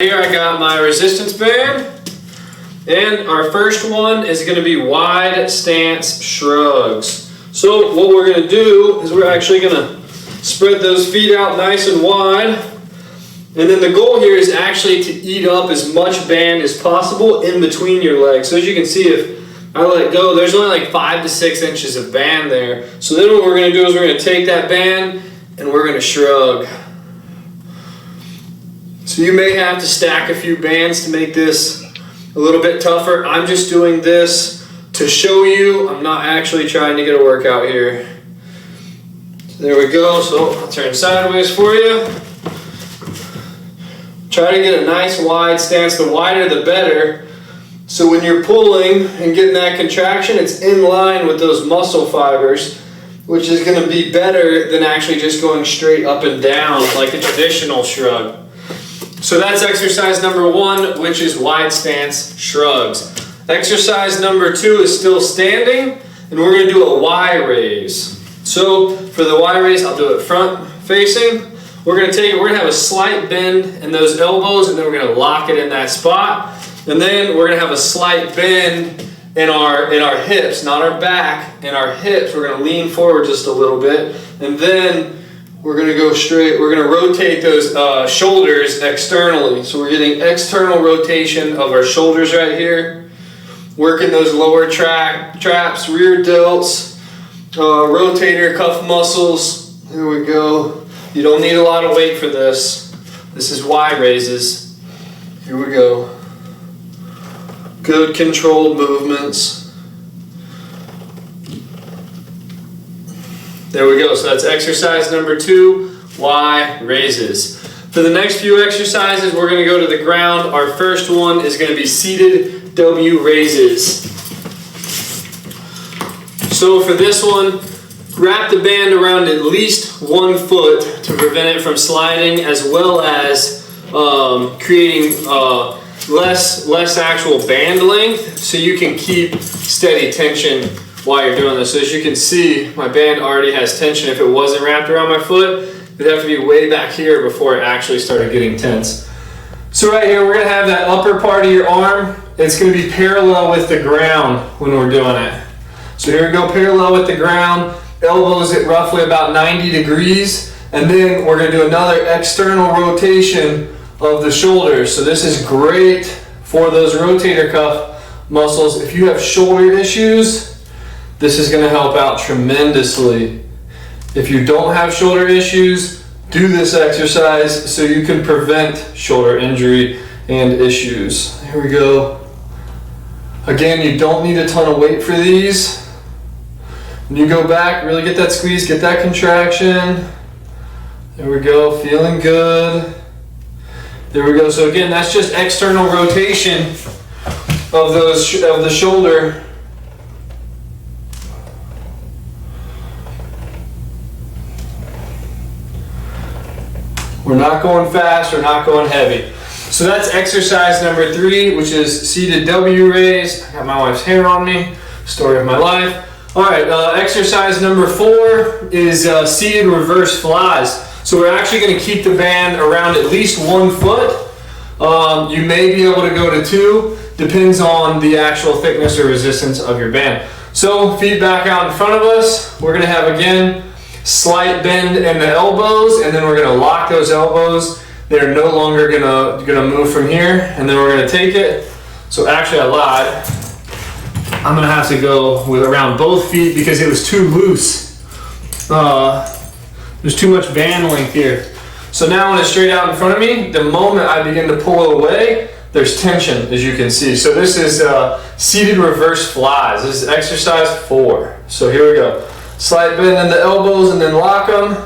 Here I got my resistance band, and our first one is going to be wide stance shrugs. So what we're going to do is we're actually going to spread those feet out nice and wide, and then the goal here is actually to eat up as much band as possible in between your legs. So as you can see, if I let go, there's only like 5 to 6 inches of band there. So then what we're going to do is we're going to take that band and we're going to shrug. So you may have to stack a few bands to make this a little bit tougher. I'm just doing this to show you. I'm not actually trying to get a workout here. So there we go. So I'll turn sideways for you. Try to get a nice wide stance. The wider the better. So when you're pulling and getting that contraction, it's in line with those muscle fibers, which is going to be better than actually just going straight up and down like a traditional shrug. So that's exercise number 1, which is wide stance shrugs. Exercise number 2 is still standing, and we're going to do a Y raise. So for the Y raise, I'll do it front facing. We're going to have a slight bend in those elbows, and then we're going to lock it in that spot. And then we're going to have a slight bend in our hips, not our back, in our hips. We're going to lean forward just a little bit, and then we're going to go straight. We're going to rotate those shoulders externally. So we're getting external rotation of our shoulders right here. Working those lower traps, rear delts, rotator cuff muscles. Here we go. You don't need a lot of weight for this. This is Y raises. Here we go. Good controlled movements. There we go. So that's exercise number 2, Y raises. For the next few exercises, we're going to go to the ground. Our first one is going to be seated W raises. So for this one, wrap the band around at least 1 foot to prevent it from sliding, as well as creating less actual band length, so you can keep steady tension while you're doing this. So as you can see, my band already has tension. If it wasn't wrapped around my foot, it'd have to be way back here before it actually started getting tense. So right here, we're going to have that upper part of your arm. It's going to be parallel with the ground when we're doing it. So here we go, parallel with the ground, elbows at roughly about 90 degrees, and then we're going to do another external rotation of the shoulders. So this is great for those rotator cuff muscles. If you have shoulder issues, this is going to help out tremendously. If you don't have shoulder issues, do this exercise so you can prevent shoulder injury and issues. Here we go. Again, you don't need a ton of weight for these. When you go back, really get that squeeze, get that contraction. There we go, feeling good. There we go. So again, that's just external rotation of the shoulder. We're not going fast, we're not going heavy. So that's exercise number 3, which is seated W raise. I got my wife's hair on me, story of my life. All right, exercise number 4 is seated reverse flies. So we're actually going to keep the band around at least 1 foot. You may be able to go to 2, depends on the actual thickness or resistance of your band. So feet back out in front of us. We're going to have, again, slight bend in the elbows, and then we're going to lock those elbows. They're no longer going to move from here, and then we're going to take it. So actually I lied. I'm going to have to go with around both feet because it was too loose. There's too much band length here. So now when it's straight out in front of me, the moment I begin to pull it away, there's tension, as you can see. So this is seated reverse flies. This is exercise 4. So here we go. Slight bend in the elbows and then lock them.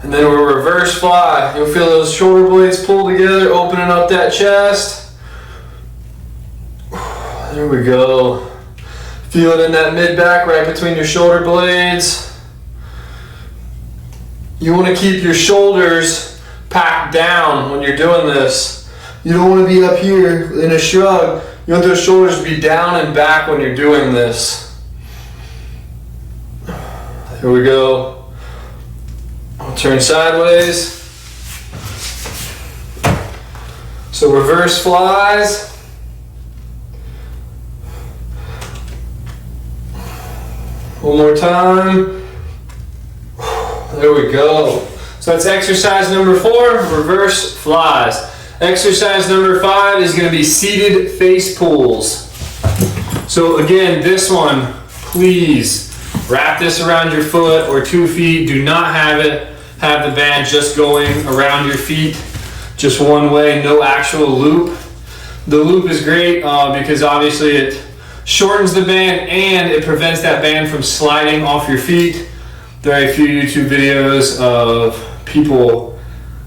And then we'll reverse fly. You'll feel those shoulder blades pull together, opening up that chest. There we go. Feel it in that mid-back right between your shoulder blades. You want to keep your shoulders packed down when you're doing this. You don't want to be up here in a shrug. You want those shoulders to be down and back when you're doing this. Here we go. I'll turn sideways. So reverse flies. One more time. There we go. So that's exercise number 4, reverse flies. Exercise number 5 is going to be seated face pulls. So again, this one, please wrap this around your foot or 2 feet. Do not have the band just going around your feet, just one way, no actual loop. The loop is great because obviously it shortens the band and it prevents that band from sliding off your feet. There are a few YouTube videos of people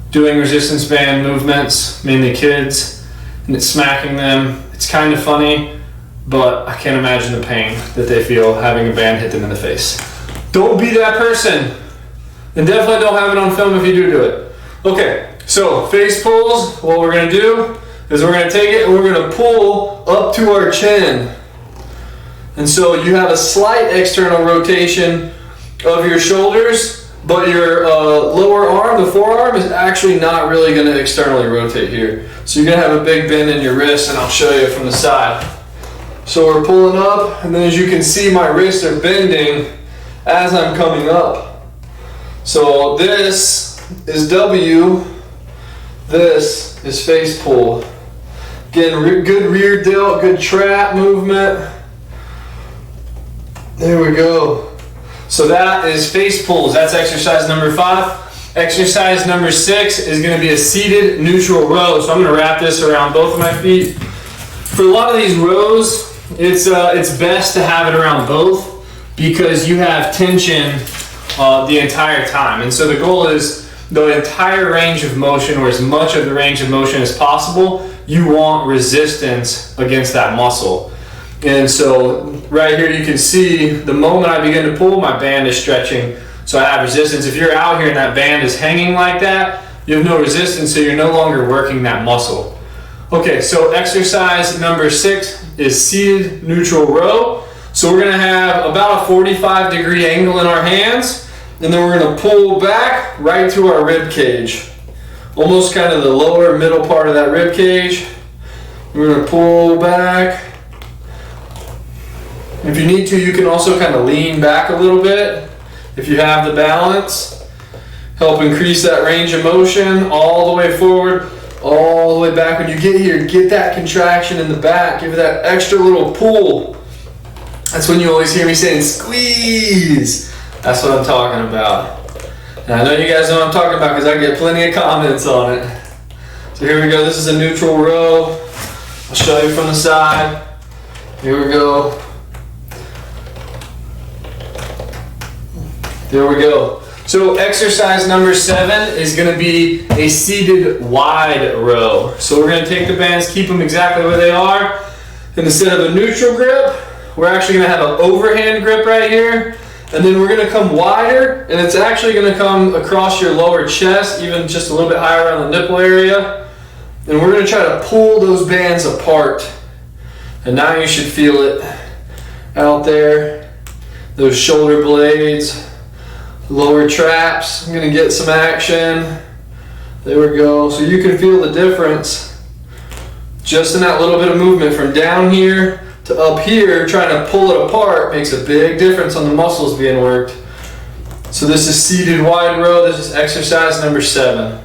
doing resistance band movements, mainly kids, and it's smacking them. It's kind of funny, but I can't imagine the pain that they feel having a band hit them in the face. Don't be that person, and definitely don't have it on film if you do it. Okay, so face pulls, what we're gonna do is we're gonna take it and we're gonna pull up to our chin. And so you have a slight external rotation of your shoulders, but your lower arm, the forearm, is actually not really going to externally rotate here. So you're going to have a big bend in your wrist, and I'll show you from the side. So we're pulling up, and then as you can see, my wrists are bending as I'm coming up. So this is W, this is face pull. Again, good rear delt, good trap movement. There we go. So that is face pulls. That's exercise number 5. Exercise number 6 is going to be a seated neutral row. So I'm going to wrap this around both of my feet. For a lot of these rows, it's best to have it around both because you have tension the entire time. And so the goal is the entire range of motion, or as much of the range of motion as possible. You want resistance against that muscle. And so right here you can see the moment I begin to pull, my band is stretching, so I have resistance. If you're out here and that band is hanging like that, you have no resistance, so you're no longer working that muscle. Okay, so exercise number 6 is seated neutral row. So we're gonna have about a 45-degree angle in our hands, and then we're gonna pull back right to our rib cage. Almost kind of the lower middle part of that rib cage. We're gonna pull back. If you need to, you can also kind of lean back a little bit if you have the balance. Help increase that range of motion all the way forward, all the way back. When you get here, get that contraction in the back. Give it that extra little pull. That's when you always hear me saying, squeeze. That's what I'm talking about. And I know you guys know what I'm talking about because I get plenty of comments on it. So here we go. This is a neutral row. I'll show you from the side. Here we go. There we go. So exercise number 7 is going to be a seated wide row. So we're going to take the bands, keep them exactly where they are. And instead of a neutral grip, we're actually going to have an overhand grip right here. And then we're going to come wider, and it's actually going to come across your lower chest, even just a little bit higher around the nipple area. And we're going to try to pull those bands apart. And now you should feel it out there. Those shoulder blades. Lower traps, I'm going to get some action. There we go. So you can feel the difference just in that little bit of movement from down here to up here. Trying to pull it apart makes a big difference on the muscles being worked. So this is seated wide row. This is exercise number 7.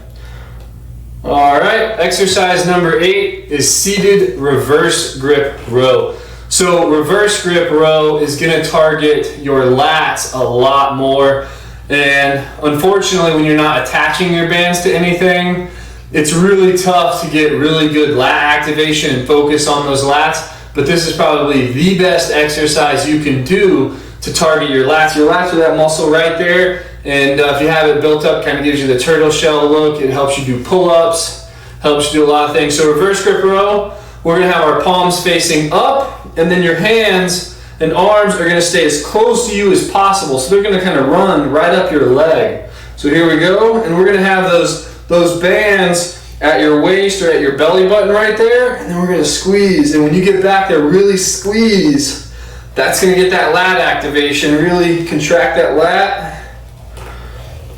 All right, exercise number 8 is seated reverse grip row. So reverse grip row is going to target your lats a lot more. And unfortunately, when you're not attaching your bands to anything, it's really tough to get really good lat activation and focus on those lats. But this is probably the best exercise you can do to target your lats. Your lats are that muscle right there. And if you have it built up, kind of gives you the turtle shell look. It helps you do pull-ups, helps you do a lot of things. So reverse grip row, we're going to have our palms facing up, and then your hands and arms are going to stay as close to you as possible. So they're going to kind of run right up your leg. So here we go. And we're going to have those bands at your waist or at your belly button right there. And then we're going to squeeze. And when you get back there, really squeeze. That's going to get that lat activation. Really contract that lat.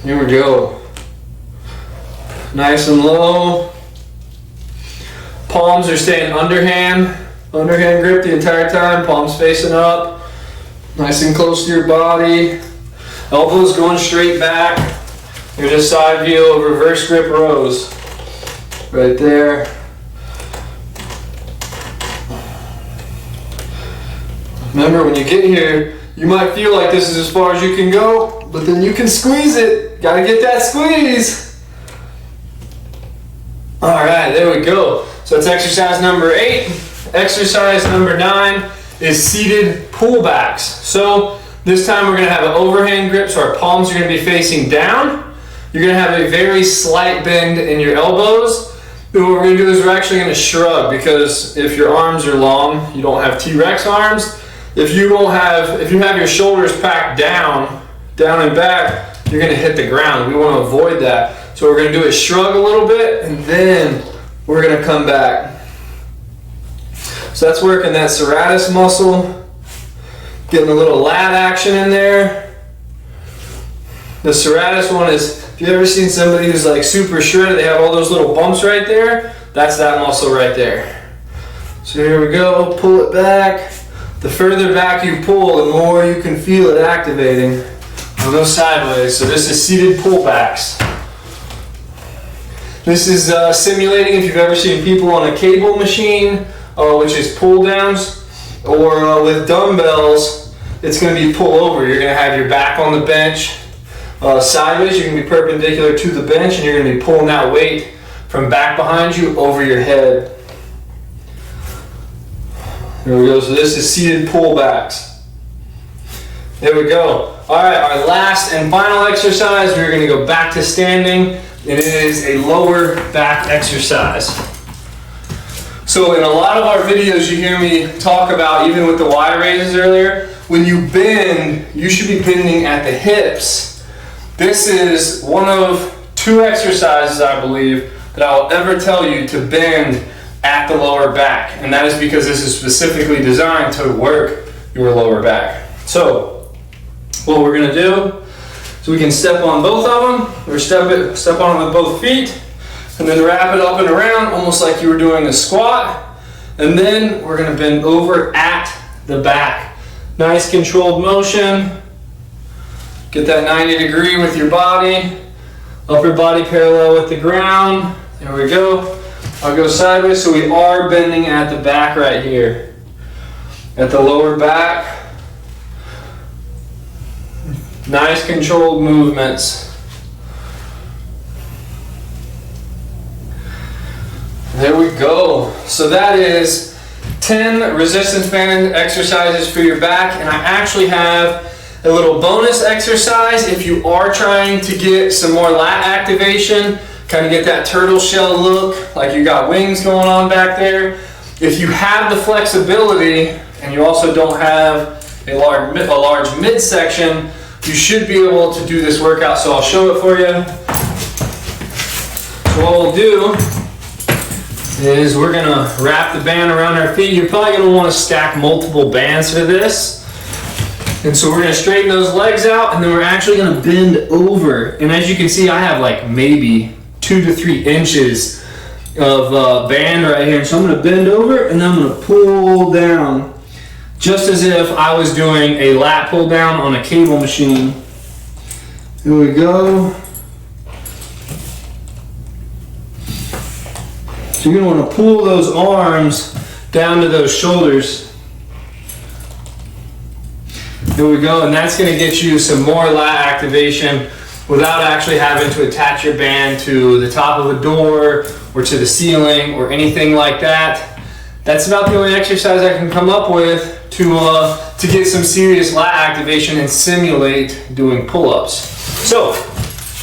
Here we go. Nice and low. Palms are staying underhand grip the entire time, palms facing up, nice and close to your body. Elbows going straight back. Here's a side view of reverse grip rows. Right there. Remember, when you get here, you might feel like this is as far as you can go, but then you can squeeze it. Gotta get that squeeze. All right, there we go. So that's exercise number 8. Exercise number 9 is seated pullbacks. So this time we're gonna have an overhand grip, so our palms are gonna be facing down. You're gonna have a very slight bend in your elbows. And what we're gonna do is we're actually gonna shrug, because if your arms are long, you don't have T-Rex arms. If you have your shoulders packed down and back, you're gonna hit the ground. We wanna avoid that. So what we're gonna do is shrug a little bit, and then we're gonna come back. So that's working that serratus muscle, getting a little lat action in there. The serratus one is, if you've ever seen somebody who's like super shredded, they have all those little bumps right there, that's that muscle right there. So here we go, pull it back. The further back you pull, the more you can feel it activating. I'll go sideways. So this is seated pullbacks. This is simulating, if you've ever seen people on a cable machine, which is pull downs, or with dumbbells, it's going to be pull over. You're going to have your back on the bench sideways. You're going to be perpendicular to the bench, and you're going to be pulling that weight from back behind you over your head. There we go. So this is seated pullbacks. There we go. All right, our last and final exercise, we're going to go back to standing, and it is a lower back exercise. So in a lot of our videos, you hear me talk about, even with the Y raises earlier, when you bend, you should be bending at the hips. This is one of 2 exercises, I believe, that I will ever tell you to bend at the lower back, and that is because this is specifically designed to work your lower back. So what we're going to do is we can step on both of them, or step on them with both feet, and then wrap it up and around almost like you were doing a squat, and then we're going to bend over at the back. Nice controlled motion. Get that 90 degree with your body, upper body parallel with the ground. There we go. I'll go sideways, so we are bending at the back right here. At the lower back. Nice controlled movements. There we go. So that is 10 resistance band exercises for your back, and I actually have a little bonus exercise if you are trying to get some more lat activation. Kind of get that turtle shell look, like you got wings going on back there. If you have the flexibility and you also don't have a large midsection, you should be able to do this workout. So I'll show it for you. So what we'll do is we're gonna wrap the band around our feet. You're probably gonna want to stack multiple bands for this. And so we're gonna straighten those legs out, and then we're actually gonna bend over. And as you can see, I have like maybe 2 to 3 inches of band right here. So I'm going to bend over, and I'm going to pull down, just as if I was doing a lat pull down on a cable machine. Here we go. So you're going to want to pull those arms down to those shoulders. Here we go, and that's going to get you some more lat activation without actually having to attach your band to the top of a door or to the ceiling or anything like that. That's about the only exercise I can come up with to get some serious lat activation and simulate doing pull-ups. So